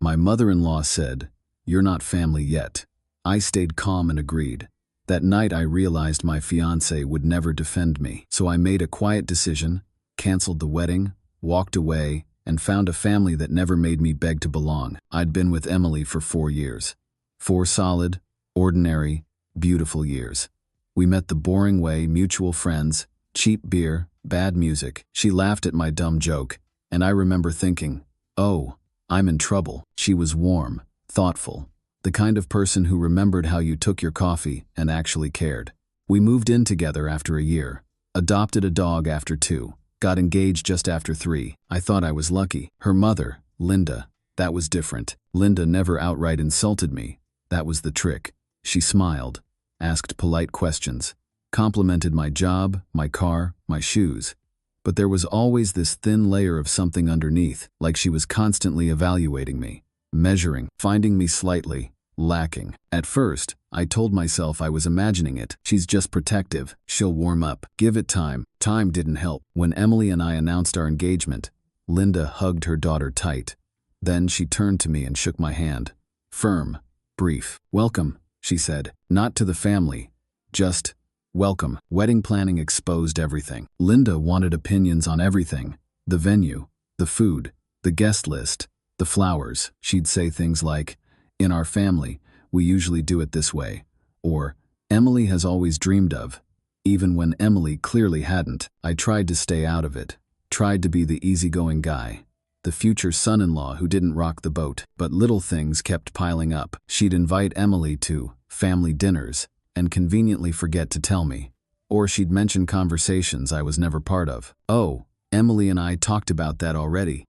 My mother-in-law said, "You're not family yet." I stayed calm and agreed. That night I realized my fiancé would never defend me, so I made a quiet decision, canceled the wedding, walked away, and found a family that never made me beg to belong. I'd been with Emily for 4 years. 4 solid, ordinary, beautiful years. We met the boring way, mutual friends, cheap beer, bad music. She laughed at my dumb joke, and I remember thinking, oh, I'm in trouble. She was warm, thoughtful, the kind of person who remembered how you took your coffee and actually cared. We moved in together after a year, adopted a dog after 2, got engaged just after 3. I thought I was lucky. Her mother, Linda, that was different. Linda never outright insulted me. That was the trick. She smiled, asked polite questions, complimented my job, my car, my shoes. But there was always this thin layer of something underneath, like she was constantly evaluating me, measuring, finding me slightly lacking. At first, I told myself I was imagining it. She's just protective. She'll warm up. Give it time. Time didn't help. When Emily and I announced our engagement, Linda hugged her daughter tight. Then she turned to me and shook my hand. Firm, brief. "Welcome," she said. "Not to the family. Just welcome." Wedding planning exposed everything. Linda wanted opinions on everything. The venue, the food, the guest list, the flowers. She'd say things like, "In our family, we usually do it this way," or "Emily has always dreamed of," even when Emily clearly hadn't. I tried to stay out of it, tried to be the easygoing guy, the future son-in-law who didn't rock the boat. But little things kept piling up. She'd invite Emily to family dinners and conveniently forget to tell me. Or she'd mention conversations I was never part of. "Oh, Emily and I talked about that already."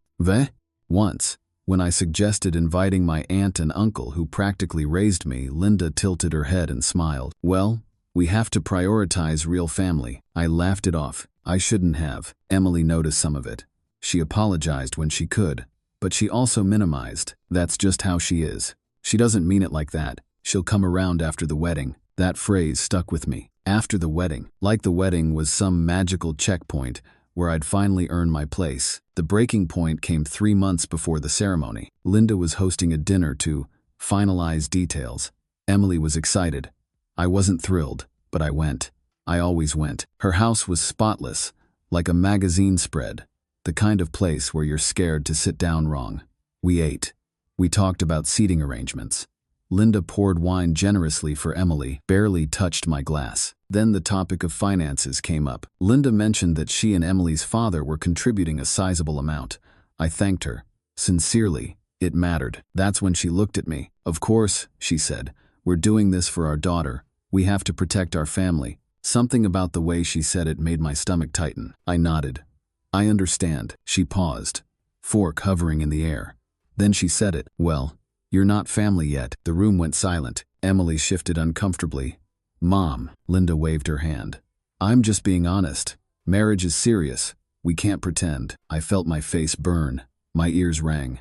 Once, when I suggested inviting my aunt and uncle who practically raised me, Linda tilted her head and smiled. "Well, we have to prioritize real family." I laughed it off. I shouldn't have. Emily noticed some of it. She apologized when she could, but she also minimized. That's just how she is. She doesn't mean it like that. She'll come around after the wedding. That phrase stuck with me. After the wedding. Like the wedding was some magical checkpoint where I'd finally earned my place. The breaking point came 3 months before the ceremony. Linda was hosting a dinner to finalize details. Emily was excited. I wasn't thrilled, but I went. I always went. Her house was spotless, like a magazine spread, the kind of place where you're scared to sit down wrong. We ate. We talked about seating arrangements. Linda poured wine generously for Emily, barely touched my glass. Then the topic of finances came up. Linda mentioned that she and Emily's father were contributing a sizable amount. I thanked her. Sincerely, it mattered. That's when she looked at me. "Of course," she said, "we're doing this for our daughter. We have to protect our family." Something about the way she said it made my stomach tighten. I nodded. "I understand." She paused, fork hovering in the air. Then she said it. "Well, you're not family yet." The room went silent. Emily shifted uncomfortably. "Mom," Linda waved her hand. "I'm just being honest. Marriage is serious. We can't pretend." I felt my face burn. My ears rang.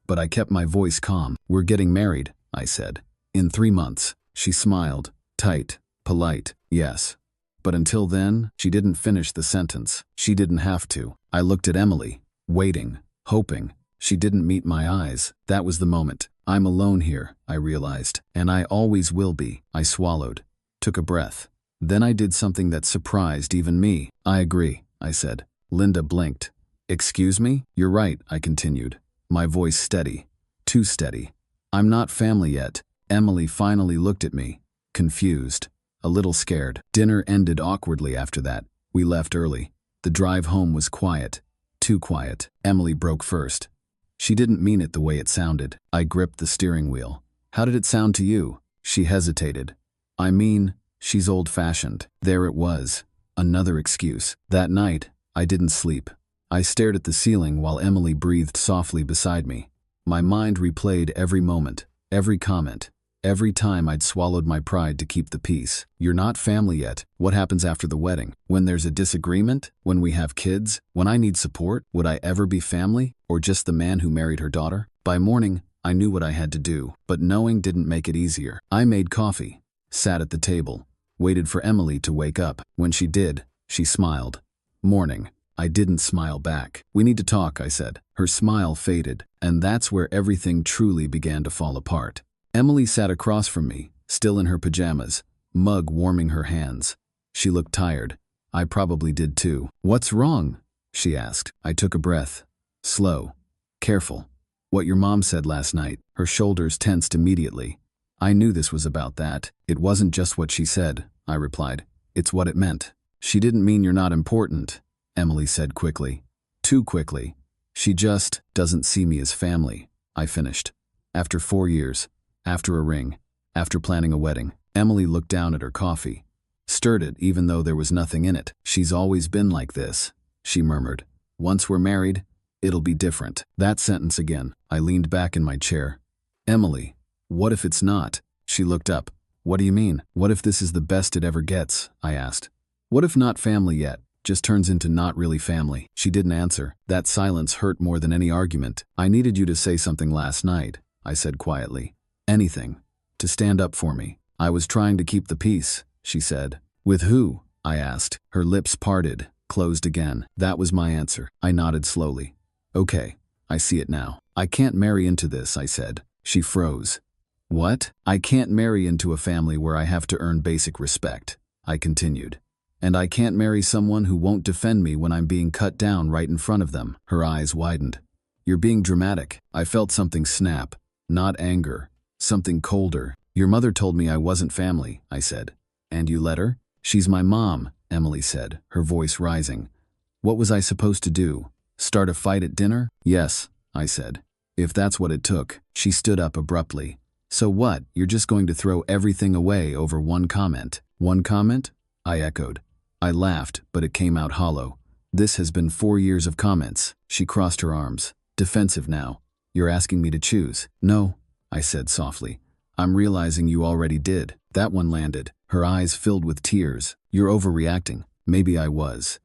But I kept my voice calm. "We're getting married," I said. "In 3 months." She smiled. Tight, polite, yes. But until then, she didn't finish the sentence. She didn't have to. I looked at Emily, waiting, hoping. She didn't meet my eyes. That was the moment. I'm alone here, I realized. And I always will be. I swallowed. Took a breath. Then I did something that surprised even me. "I agree," I said. Linda blinked. "Excuse me?" "You're right," I continued, my voice steady. Too steady. "I'm not family yet." Emily finally looked at me, confused, a little scared. Dinner ended awkwardly after that. We left early. The drive home was quiet. Too quiet. Emily broke first. She didn't mean it the way it sounded. I gripped the steering wheel. "How did it sound to you?" She hesitated. "I mean, she's old-fashioned." There it was. Another excuse. That night, I didn't sleep. I stared at the ceiling while Emily breathed softly beside me. My mind replayed every moment, every comment, every time I'd swallowed my pride to keep the peace. "You're not family yet. What happens after the wedding? When there's a disagreement? When we have kids? When I need support? Would I ever be family? Or just the man who married her daughter?" By morning, I knew what I had to do, but knowing didn't make it easier. I made coffee, sat at the table, waited for Emily to wake up. When she did, she smiled. "Morning," I didn't smile back. "We need to talk," I said. Her smile faded, and that's where everything truly began to fall apart. Emily sat across from me, still in her pajamas, mug warming her hands. She looked tired. I probably did too. "What's wrong?" she asked. I took a breath. Slow. Careful. "What your mom said last night." Her shoulders tensed immediately. I knew this was about that. "It wasn't just what she said," I replied. "It's what it meant." "She didn't mean you're not important," Emily said quickly. Too quickly. "She just doesn't see me as family," I finished. After 4 years, after a ring, after planning a wedding. Emily looked down at her coffee, stirred it even though there was nothing in it. "She's always been like this," she murmured. "Once we're married, it'll be different." That sentence again. I leaned back in my chair. "Emily, what if it's not?" She looked up. "What do you mean? What if this is the best it ever gets?" I asked. "What if not family yet just turns into not really family?" She didn't answer. That silence hurt more than any argument. "I needed you to say something last night," I said quietly. "Anything. To stand up for me." "I was trying to keep the peace," she said. "With who?" I asked. Her lips parted, closed again. That was my answer. I nodded slowly. "Okay, I see it now. I can't marry into this," I said. She froze. "What?" "I can't marry into a family where I have to earn basic respect," I continued. "And I can't marry someone who won't defend me when I'm being cut down right in front of them." Her eyes widened. "You're being dramatic." I felt something snap. Not anger. Something colder. "Your mother told me I wasn't family," I said. "And you let her?" "She's my mom," Emily said, her voice rising. "What was I supposed to do? Start a fight at dinner?" "Yes," I said. "If that's what it took." She stood up abruptly. "So what, you're just going to throw everything away over one comment?" "One comment?" I echoed. I laughed, but it came out hollow. "This has been 4 years of comments." She crossed her arms. Defensive now. "You're asking me to choose?" "No," I said softly. "I'm realizing you already did." That one landed. Her eyes filled with tears. "You're overreacting." Maybe I was.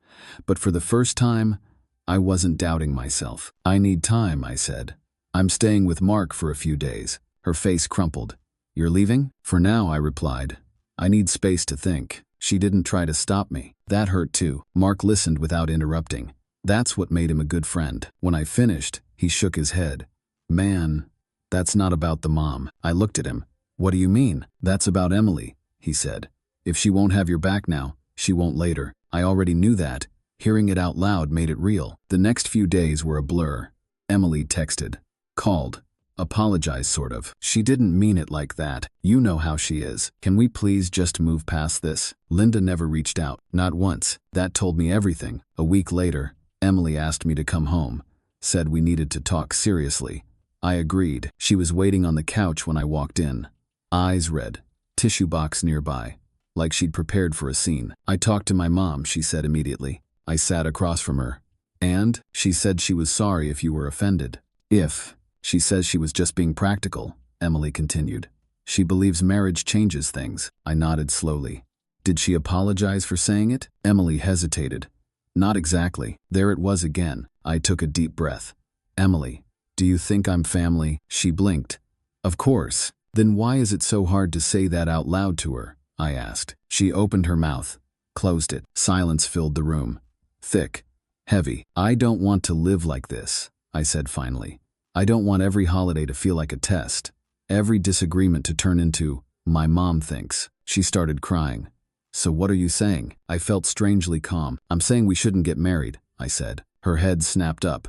But for the first time, I wasn't doubting myself. "I need time," I said. "I'm staying with Mark for a few days." Her face crumpled. "You're leaving?" "For now," I replied. "I need space to think." She didn't try to stop me. That hurt too. Mark listened without interrupting. That's what made him a good friend. When I finished, he shook his head. "Man, that's not about the mom." I looked at him. "What do you mean?" "That's about Emily," he said. "If she won't have your back now, she won't later." I already knew that. Hearing it out loud made it real. The next few days were a blur. Emily texted, called, apologized sort of. "She didn't mean it like that. You know how she is. Can we please just move past this?" Linda never reached out. Not once. That told me everything. A week later, Emily asked me to come home. Said we needed to talk seriously. I agreed. She was waiting on the couch when I walked in. Eyes red. Tissue box nearby. Like she'd prepared for a scene. "I talked to my mom," she said immediately. I sat across from her. "And?" "She said she was sorry if you were offended." "If?" "She says she was just being practical," Emily continued. "She believes marriage changes things." I nodded slowly. "Did she apologize for saying it?" Emily hesitated. "Not exactly." There it was again. I took a deep breath. "Emily, do you think I'm family?" She blinked. "Of course." "Then why is it so hard to say that out loud to her?" I asked. She opened her mouth, closed it. Silence filled the room. Thick, heavy. "I don't want to live like this," I said finally. "I don't want every holiday to feel like a test. Every disagreement to turn into, my mom thinks." She started crying. "So what are you saying?" I felt strangely calm. "I'm saying we shouldn't get married," I said. Her head snapped up.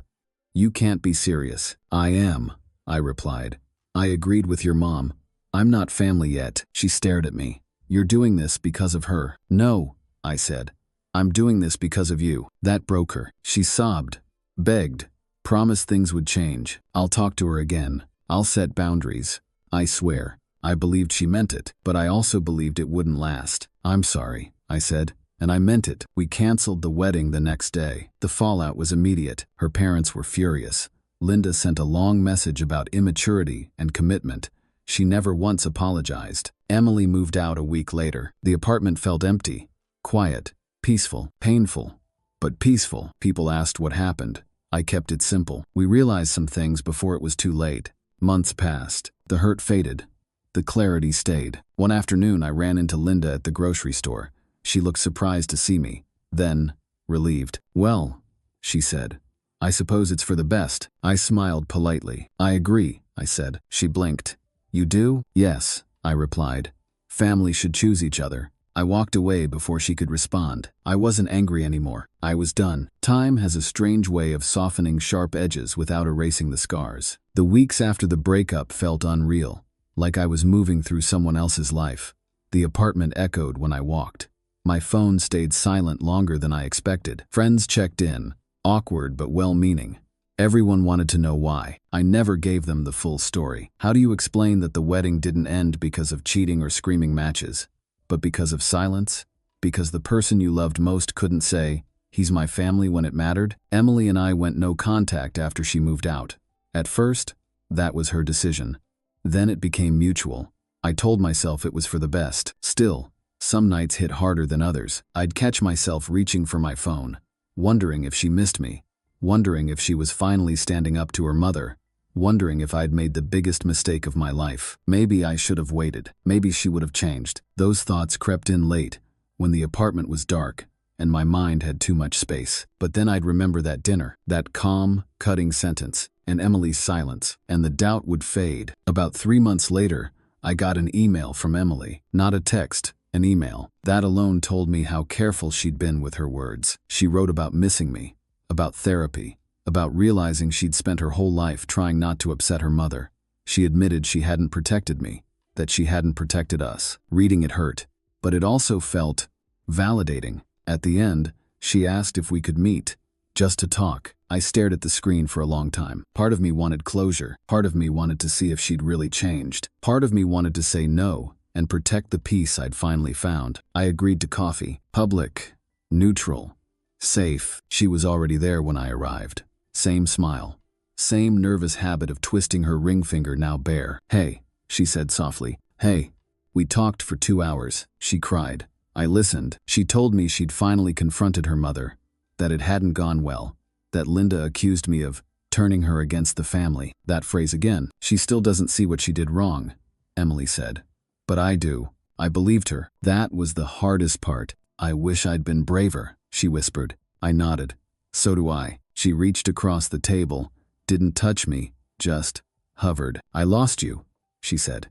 "You can't be serious." "I am," I replied. "I agreed with your mom. I'm not family yet." She stared at me. "You're doing this because of her." "No," I said. "I'm doing this because of you." That broke her. She sobbed, begged, promised things would change. "I'll talk to her again. I'll set boundaries." I swear, I believed she meant it, but I also believed it wouldn't last. "I'm sorry," I said, and I meant it. We canceled the wedding the next day. The fallout was immediate. Her parents were furious. Linda sent a long message about immaturity and commitment. She never once apologized. Emily moved out a week later. The apartment felt empty, quiet, peaceful, painful, but peaceful. People asked what happened. I kept it simple. We realized some things before it was too late. Months passed. The hurt faded. The clarity stayed. One afternoon, I ran into Linda at the grocery store. She looked surprised to see me, then relieved. "Well," she said. I suppose it's for the best. I smiled politely. I agree, I said. She blinked. You do? Yes, I replied. Family should choose each other. I walked away before she could respond. I wasn't angry anymore. I was done. Time has a strange way of softening sharp edges without erasing the scars. The weeks after the breakup felt unreal, like I was moving through someone else's life. The apartment echoed when I walked. My phone stayed silent longer than I expected. Friends checked in, awkward but well-meaning. Everyone wanted to know why. I never gave them the full story. How do you explain that the wedding didn't end because of cheating or screaming matches, but because of silence? Because the person you loved most couldn't say, "He's my family," when it mattered? Emily and I went no contact after she moved out. At first, that was her decision. Then it became mutual. I told myself it was for the best. Still, some nights hit harder than others. I'd catch myself reaching for my phone, wondering if she missed me, wondering if she was finally standing up to her mother, wondering if I'd made the biggest mistake of my life. Maybe I should have waited. Maybe she would have changed. Those thoughts crept in late, when the apartment was dark, and my mind had too much space. But then I'd remember that dinner, that calm, cutting sentence, and Emily's silence, and the doubt would fade. About 3 months later, I got an email from Emily. Not a text, an email. That alone told me how careful she'd been with her words. She wrote about missing me, about therapy, about realizing she'd spent her whole life trying not to upset her mother. She admitted she hadn't protected me, that she hadn't protected us. Reading it hurt, but it also felt validating. At the end, she asked if we could meet, just to talk. I stared at the screen for a long time. Part of me wanted closure. Part of me wanted to see if she'd really changed. Part of me wanted to say no and protect the peace I'd finally found. I agreed to coffee. Public, neutral, safe. She was already there when I arrived. Same smile. Same nervous habit of twisting her ring finger now bare. "Hey," she said softly. "Hey." We talked for 2 hours. She cried. I listened. She told me she'd finally confronted her mother, that it hadn't gone well, that Linda accused me of turning her against the family. That phrase again. "She still doesn't see what she did wrong," Emily said. "But I do." I believed her. That was the hardest part. "I wish I'd been braver," she whispered. I nodded. "So do I." She reached across the table, didn't touch me, just hovered. "I lost you," she said.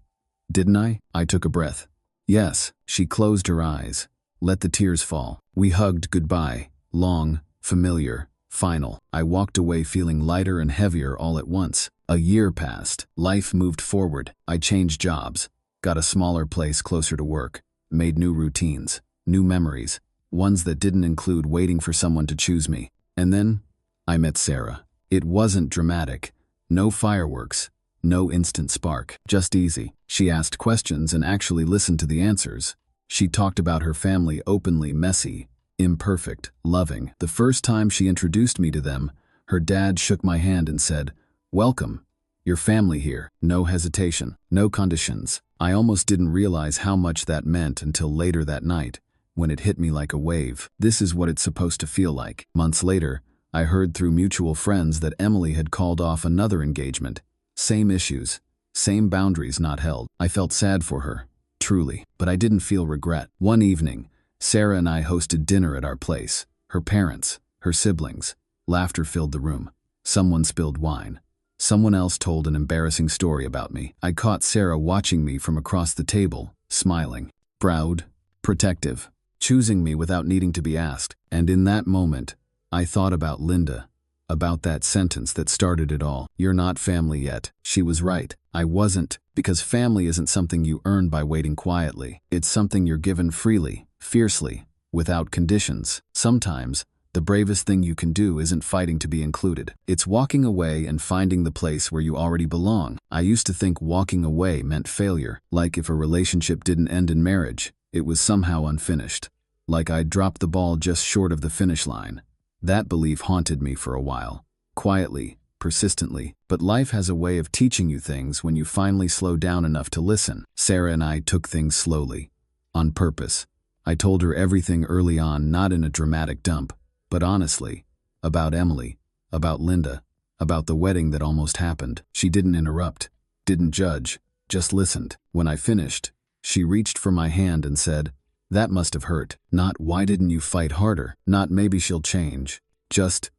"Didn't I?" I took a breath. "Yes." She closed her eyes, let the tears fall. We hugged goodbye, long, familiar, final. I walked away feeling lighter and heavier all at once. A year passed. Life moved forward. I changed jobs, got a smaller place closer to work, made new routines, new memories, ones that didn't include waiting for someone to choose me. And then I met Sarah. It wasn't dramatic. No fireworks. No instant spark. Just easy. She asked questions and actually listened to the answers. She talked about her family openly, messy, imperfect, loving. The first time she introduced me to them, her dad shook my hand and said, "Welcome. Your family here." No hesitation. No conditions. I almost didn't realize how much that meant until later that night, when it hit me like a wave. This is what it's supposed to feel like. Months later, I heard through mutual friends that Emily had called off another engagement. Same issues, same boundaries not held. I felt sad for her, truly, but I didn't feel regret. One evening, Sarah and I hosted dinner at our place. Her parents, her siblings. Laughter filled the room. Someone spilled wine. Someone else told an embarrassing story about me. I caught Sarah watching me from across the table, smiling, proud, protective, choosing me without needing to be asked. And in that moment, I thought about Linda, about that sentence that started it all. "You're not family yet." She was right. I wasn't, because family isn't something you earn by waiting quietly. It's something you're given freely, fiercely, without conditions. Sometimes, the bravest thing you can do isn't fighting to be included. It's walking away and finding the place where you already belong. I used to think walking away meant failure, like if a relationship didn't end in marriage, it was somehow unfinished. Like I'd dropped the ball just short of the finish line. That belief haunted me for a while, quietly, persistently. But life has a way of teaching you things when you finally slow down enough to listen. Sarah and I took things slowly, on purpose. I told her everything early on, not in a dramatic dump, but honestly, about Emily, about Linda, about the wedding that almost happened. She didn't interrupt, didn't judge, just listened. When I finished, she reached for my hand and said, "That must have hurt." Not "why didn't you fight harder?" Not "maybe she'll change." Just,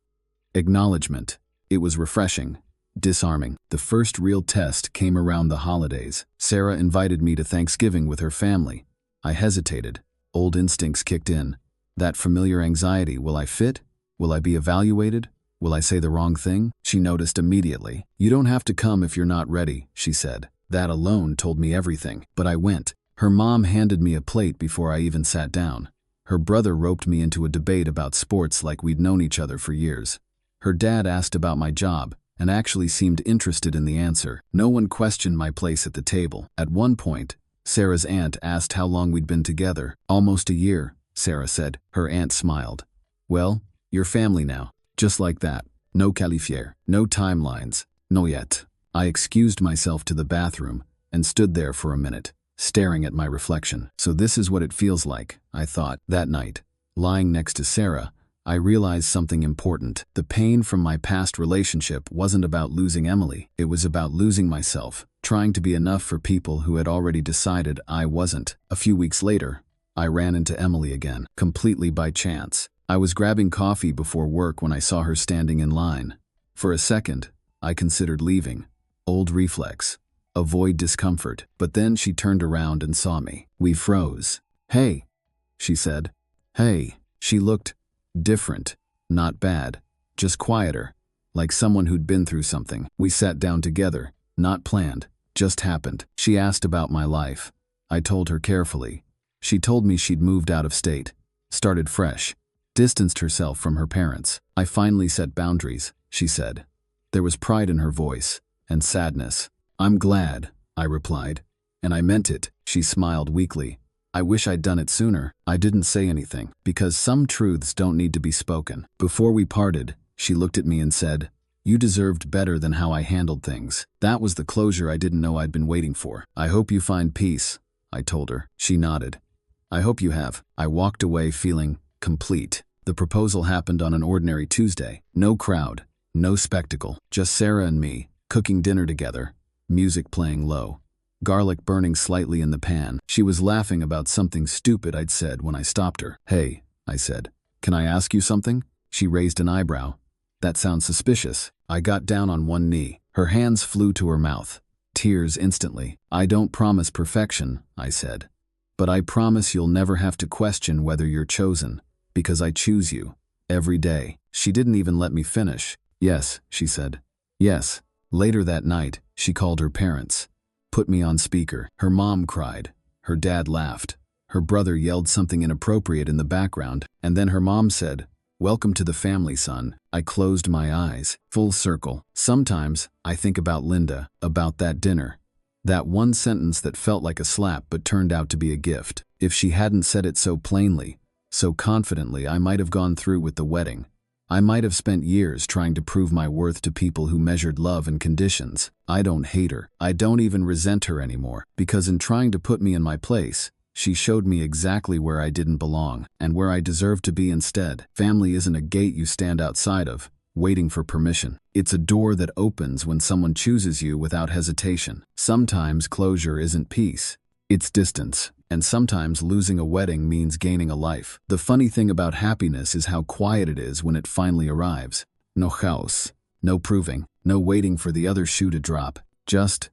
Acknowledgement. It was refreshing. Disarming. The first real test came around the holidays. Sarah invited me to Thanksgiving with her family. I hesitated. Old instincts kicked in. That familiar anxiety, will I fit? Will I be evaluated? Will I say the wrong thing? She noticed immediately. You don't have to come if you're not ready, she said. That alone told me everything, but I went. Her mom handed me a plate before I even sat down. Her brother roped me into a debate about sports like we'd known each other for years. Her dad asked about my job, and actually seemed interested in the answer. No one questioned my place at the table. At one point, Sarah's aunt asked how long we'd been together. Almost a year, Sarah said. Her aunt smiled. Well, you're family now. Just like that. No qualifier, no timelines, no yet. I excused myself to the bathroom and stood there for a minute, staring at my reflection. So this is what it feels like, I thought. That night, lying next to Sarah, I realized something important. The pain from my past relationship wasn't about losing Emily. It was about losing myself, trying to be enough for people who had already decided I wasn't. A few weeks later, I ran into Emily again, completely by chance. I was grabbing coffee before work when I saw her standing in line. For a second, I considered leaving. Old reflex. Avoid discomfort. But then she turned around and saw me. We froze. Hey, she said. Hey. She looked different. Not bad. Just quieter. Like someone who'd been through something. We sat down together. Not planned. Just happened. She asked about my life. I told her carefully. She told me she'd moved out of state. Started fresh. Distanced herself from her parents. I finally set boundaries, she said. There was pride in her voice. And sadness. I'm glad, I replied. And I meant it. She smiled weakly. I wish I'd done it sooner. I didn't say anything, because some truths don't need to be spoken. Before we parted, she looked at me and said, You deserved better than how I handled things. That was the closure I didn't know I'd been waiting for. I hope you find peace, I told her. She nodded. I hope you have. I walked away feeling complete. The proposal happened on an ordinary Tuesday. No crowd, no spectacle, just Sarah and me, cooking dinner together, music playing low. Garlic burning slightly in the pan. She was laughing about something stupid I'd said when I stopped her. Hey, I said. Can I ask you something? She raised an eyebrow. That sounds suspicious. I got down on one knee. Her hands flew to her mouth. Tears instantly. I don't promise perfection, I said. But I promise you'll never have to question whether you're chosen, because I choose you. Every day. She didn't even let me finish. Yes, she said. Yes. Later that night, she called her parents. Put me on speaker. Her mom cried. Her dad laughed. Her brother yelled something inappropriate in the background, and then her mom said, Welcome to the family, son. I closed my eyes. Full circle. Sometimes, I think about Linda, about that dinner. That one sentence that felt like a slap but turned out to be a gift. If she hadn't said it so plainly, so confidently, I might have gone through with the wedding. I might have spent years trying to prove my worth to people who measured love in conditions. I don't hate her. I don't even resent her anymore, because in trying to put me in my place, she showed me exactly where I didn't belong and where I deserved to be instead. Family isn't a gate you stand outside of, waiting for permission. It's a door that opens when someone chooses you without hesitation. Sometimes closure isn't peace. It's distance. And sometimes losing a wedding means gaining a life. The funny thing about happiness is how quiet it is when it finally arrives. No house, no proving, no waiting for the other shoe to drop. Just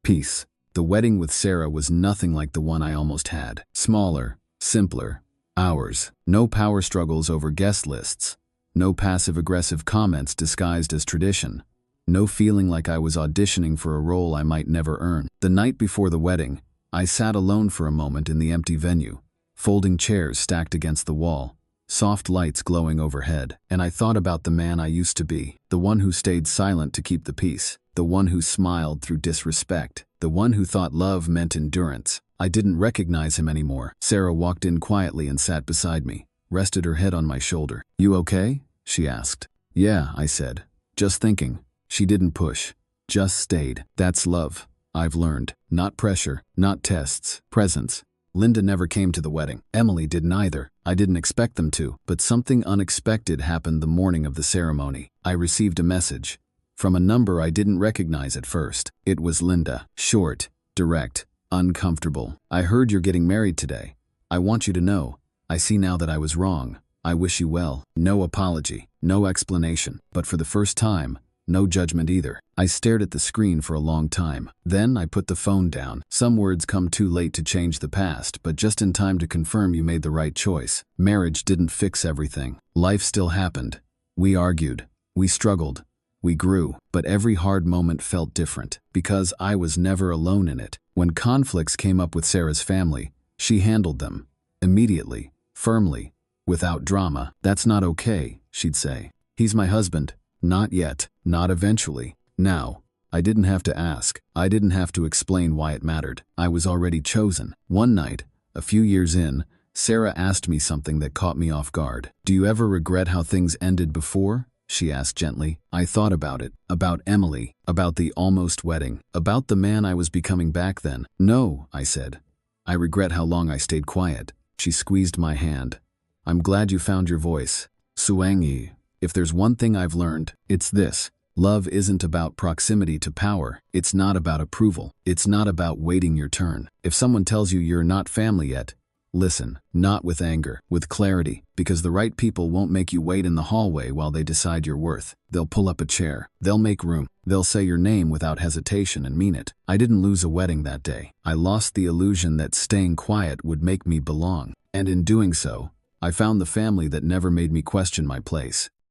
peace. The wedding with Sarah was nothing like the one I almost had. Smaller, simpler, ours. No power struggles over guest lists. No passive-aggressive comments disguised as tradition. No feeling like I was auditioning for a role I might never earn. The night before the wedding, I sat alone for a moment in the empty venue, folding chairs stacked against the wall, soft lights glowing overhead, and I thought about the man I used to be, the one who stayed silent to keep the peace, the one who smiled through disrespect, the one who thought love meant endurance. I didn't recognize him anymore. Sarah walked in quietly and sat beside me, rested her head on my shoulder. You okay? She asked. Yeah, I said. Just thinking. She didn't push, just stayed. That's love. I've learned. Not pressure, not tests, presence. Linda never came to the wedding. Emily didn't either. I didn't expect them to, but something unexpected happened the morning of the ceremony. I received a message from a number I didn't recognize at first. It was Linda. Short, direct, uncomfortable. I heard you're getting married today. I want you to know. I see now that I was wrong. I wish you well. No apology, no explanation, but for the first time, no judgment either. I stared at the screen for a long time. Then I put the phone down. Some words come too late to change the past, but just in time to confirm you made the right choice. Marriage didn't fix everything. Life still happened. We argued. We struggled. We grew. But every hard moment felt different, because I was never alone in it. When conflicts came up with Sarah's family, she handled them. Immediately. Firmly. Without drama. That's not okay, she'd say. He's my husband. Not yet. Not eventually. Now. I didn't have to ask. I didn't have to explain why it mattered. I was already chosen. One night, a few years in, Sarah asked me something that caught me off guard. Do you ever regret how things ended before? She asked gently. I thought about it. About Emily. About the almost wedding. About the man I was becoming back then. No, I said. I regret how long I stayed quiet. She squeezed my hand. I'm glad you found your voice. Suangi. If there's one thing I've learned, it's this. Love isn't about proximity to power. It's not about approval. It's not about waiting your turn. If someone tells you you're not family yet, listen. Not with anger, with clarity, because the right people won't make you wait in the hallway while they decide your worth. They'll pull up a chair. They'll make room. They'll say your name without hesitation and mean it. I didn't lose a wedding that day. I lost the illusion that staying quiet would make me belong. And in doing so, I found the family that never made me question my place.